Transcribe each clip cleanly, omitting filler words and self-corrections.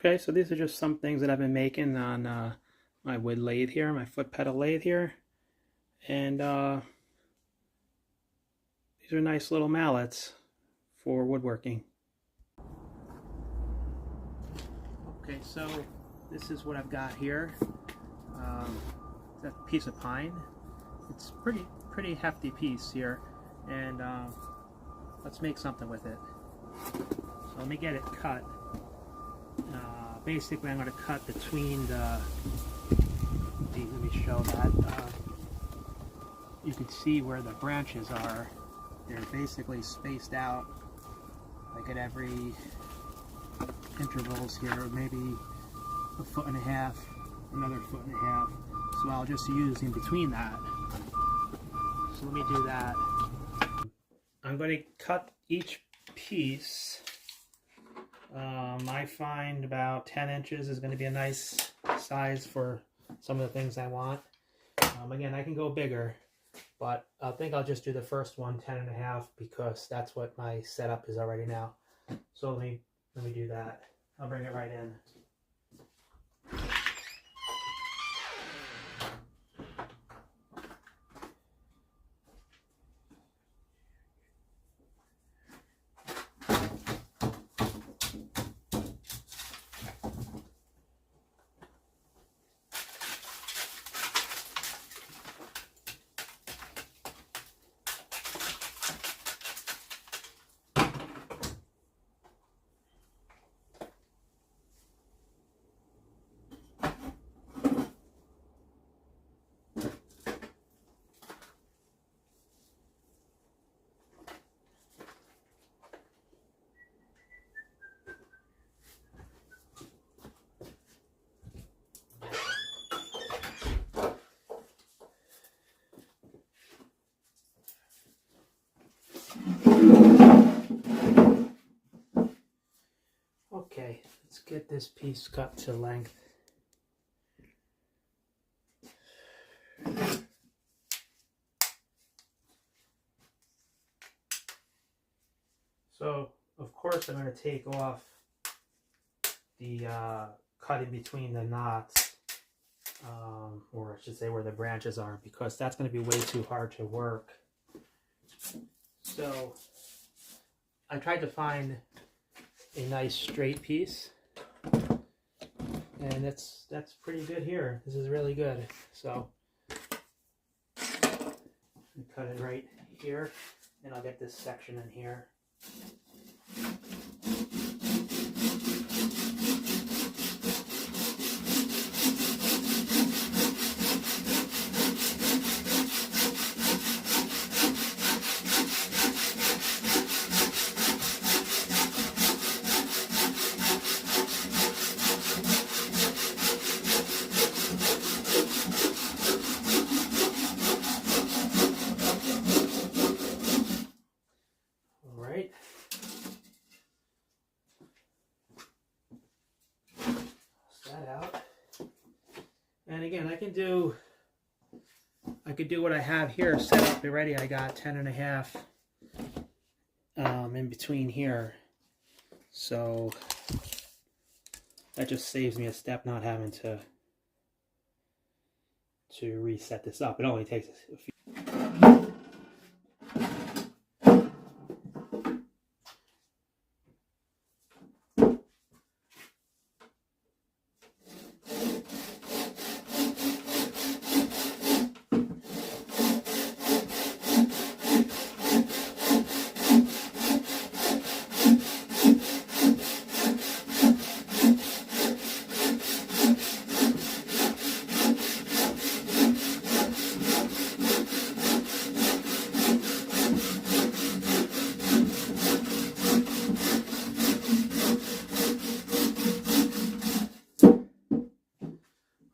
Okay, so these are just some things that I've been making on my wood lathe here, my foot pedal lathe here. And these are nice little mallets for woodworking. Okay, so this is what I've got here. That piece of pine. It's pretty hefty piece here, and let's make something with it. So let me get it cut. Basically, I'm going to cut between the. Let me show that. You can see where the branches are. They're basically spaced out, like at every intervals here, maybe a foot and a half, another foot and a half. So I'll just use in between that. So let me do that. I'm going to cut each piece. I find about 10 inches is going to be a nice size for some of the things I want. Again, I can go bigger, but I think I'll just do the first one 10 and a half because that's what my setup is already now. So let me do that. I'll bring it right in. Okay, let's get this piece cut to length. So, of course, I'm going to take off the cut in between the knots, or I should say where the branches are, because that's going to be way too hard to work. So, I tried to find a nice straight piece, and that's pretty good here. This is really good. So, cut it right here, and I'll get this section in here. And again, I could do what I have here set up already. I got 10 and a half in between here. So that just saves me a step not having to reset this up. It only takes a few.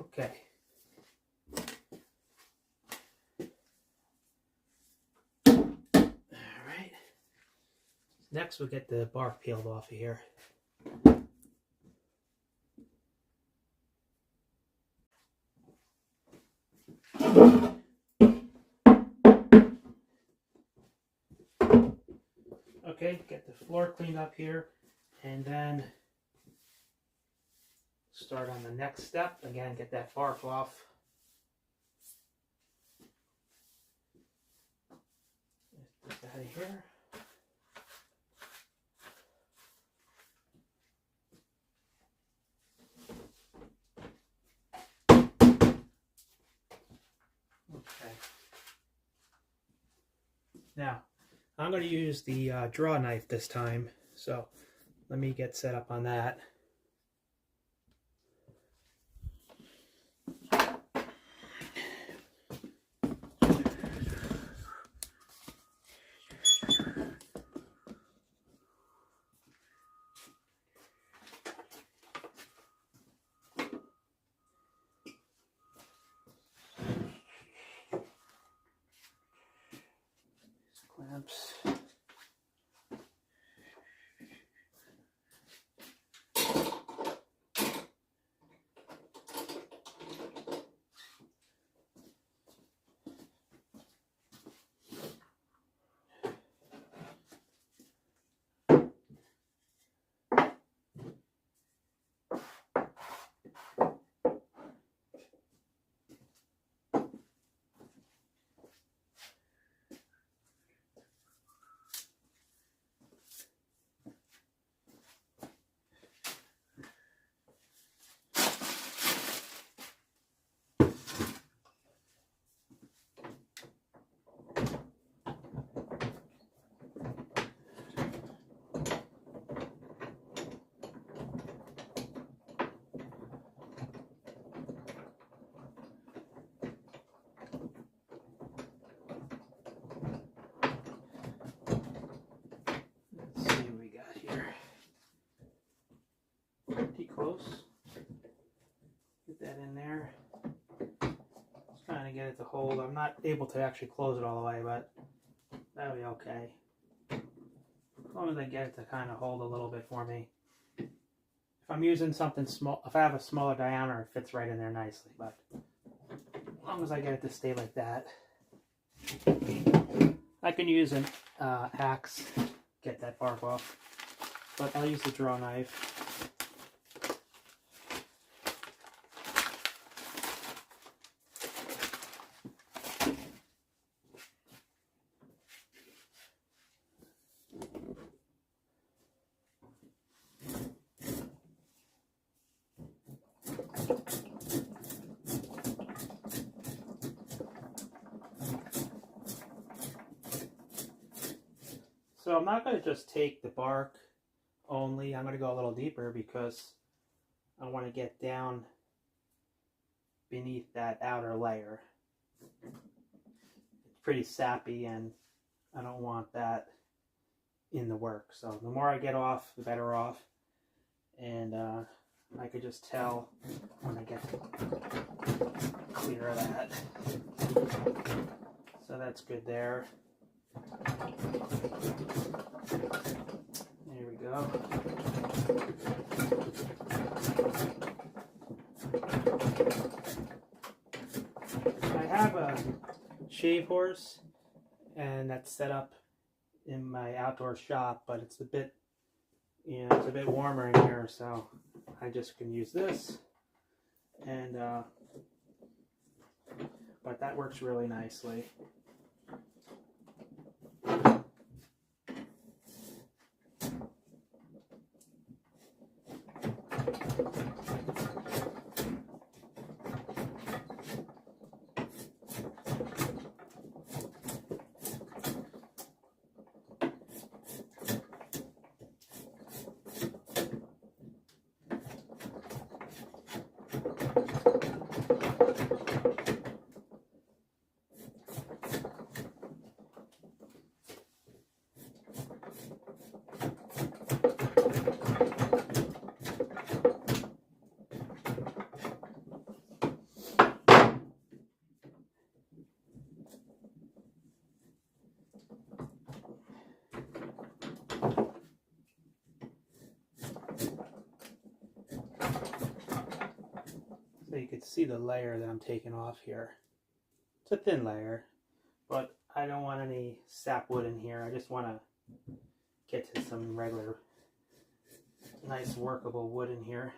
Okay. All right. Next, we'll get the bark peeled off of here. Okay, get the floor cleaned up here, and then Start on the next step. Again, get that bark off. Get this out of here. Okay. Now, I'm going to use the draw knife this time, so let me get set up on that. Clamps. Close. Get that in there. Just trying to get it to hold. I'm not able to actually close it all the way, but that'll be okay. As long as I get it to kind of hold a little bit for me. If I'm using something small, if I have a smaller diameter, it fits right in there nicely, but as long as I get it to stay like that. I can use an axe, get that bark off, but I'll use the draw knife. So I'm not going to just take the bark only. I'm going to go a little deeper because I want to get down beneath that outer layer. It's pretty sappy and I don't want that in the work. So the more I get off, the better off. And I could just tell when I get clear of that. So that's good there. There we go. I have a shave horse and that's set up in my outdoor shop, but it's a bit, it's a bit warmer in here, so I just can use this. And but that works really nicely. So you can see the layer that I'm taking off here. It's a thin layer, but I don't want any sapwood in here. I just want to get to some regular, nice workable wood in here.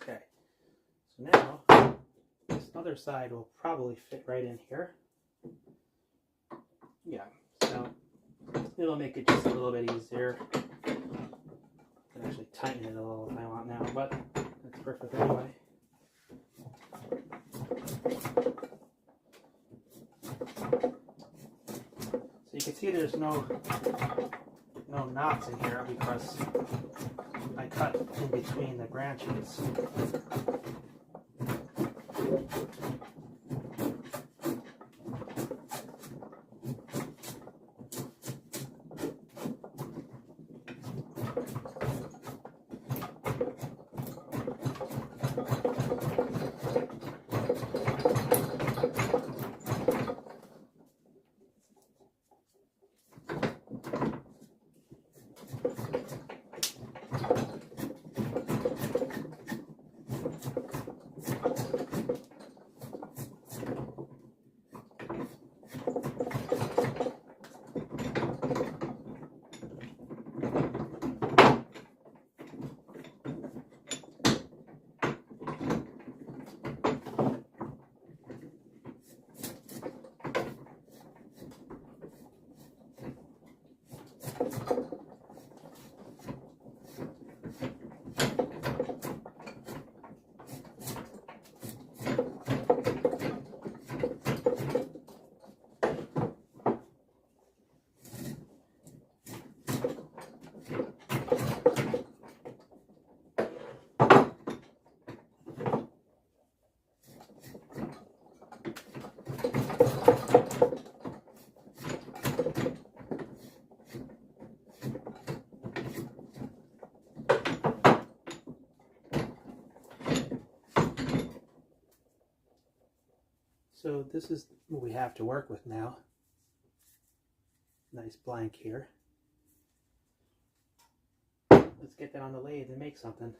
Okay, so now this other side will probably fit right in here. Yeah, so it'll make it just a little bit easier. I can actually tighten it a little if I want now, but that's perfect anyway. So you can see there's no knots in here because I cut in between the branches. So this is what we have to work with now. Nice blank here. Let's get that on the lathe and make something.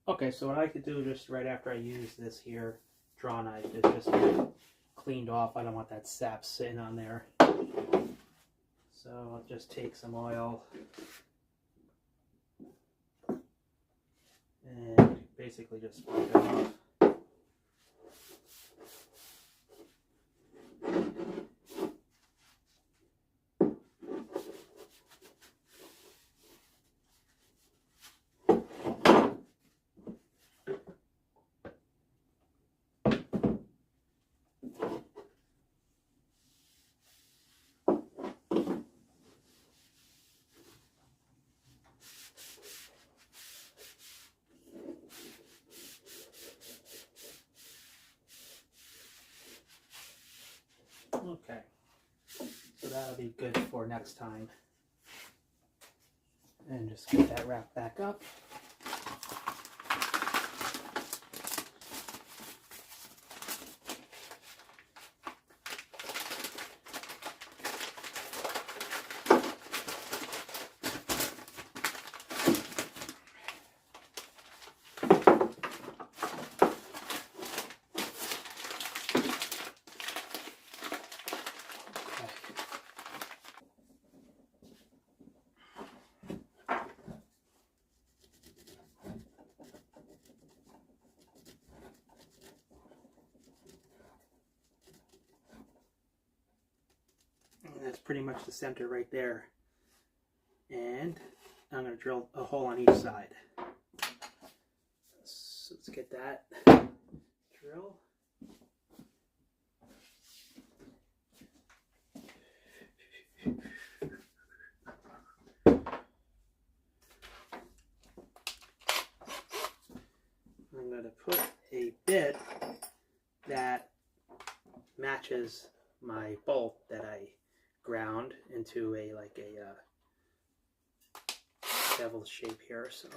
Okay, so what I could do just right after I use this here draw knife is just get it cleaned off. I don't want that sap sitting on there. So I'll just take some oil and basically just wipe it off. Okay, so that'll be good for next time. And just get that wrapped back up. that's pretty much the center right there. And I'm going to drill a hole on each side. So let's get that drill. I'm going to put a bit that matches my bolt that I ground into a bevel shape here. So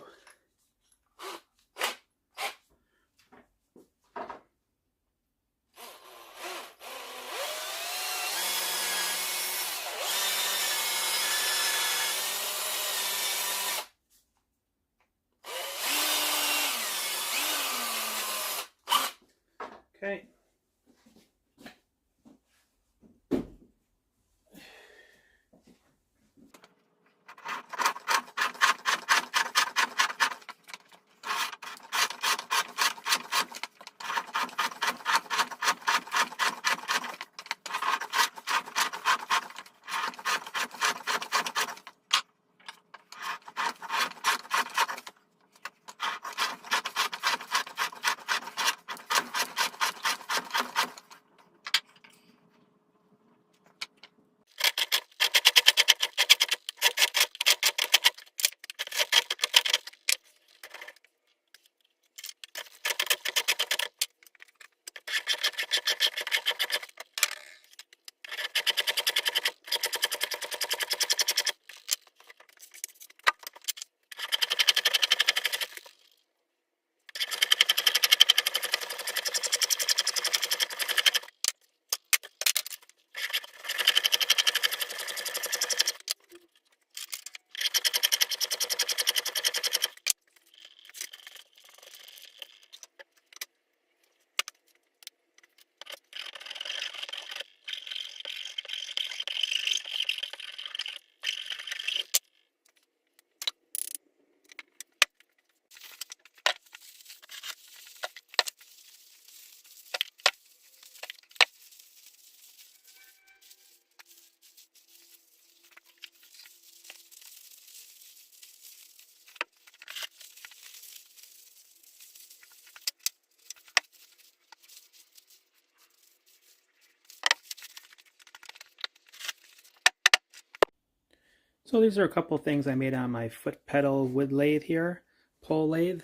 okay. So these are a couple things I made on my foot pedal wood lathe here, pole lathe.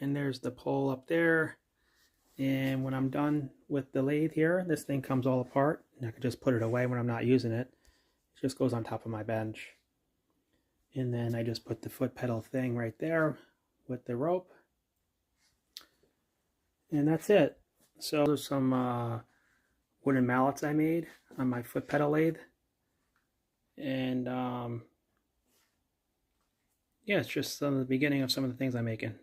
And there's the pole up there. And when I'm done with the lathe here, this thing comes all apart. And I can just put it away when I'm not using it. It just goes on top of my bench. And then I just put the foot pedal thing right there with the rope. And that's it. So there's some wooden mallets I made on my foot pedal lathe. And yeah, it's just the beginning of some of the things I'm making.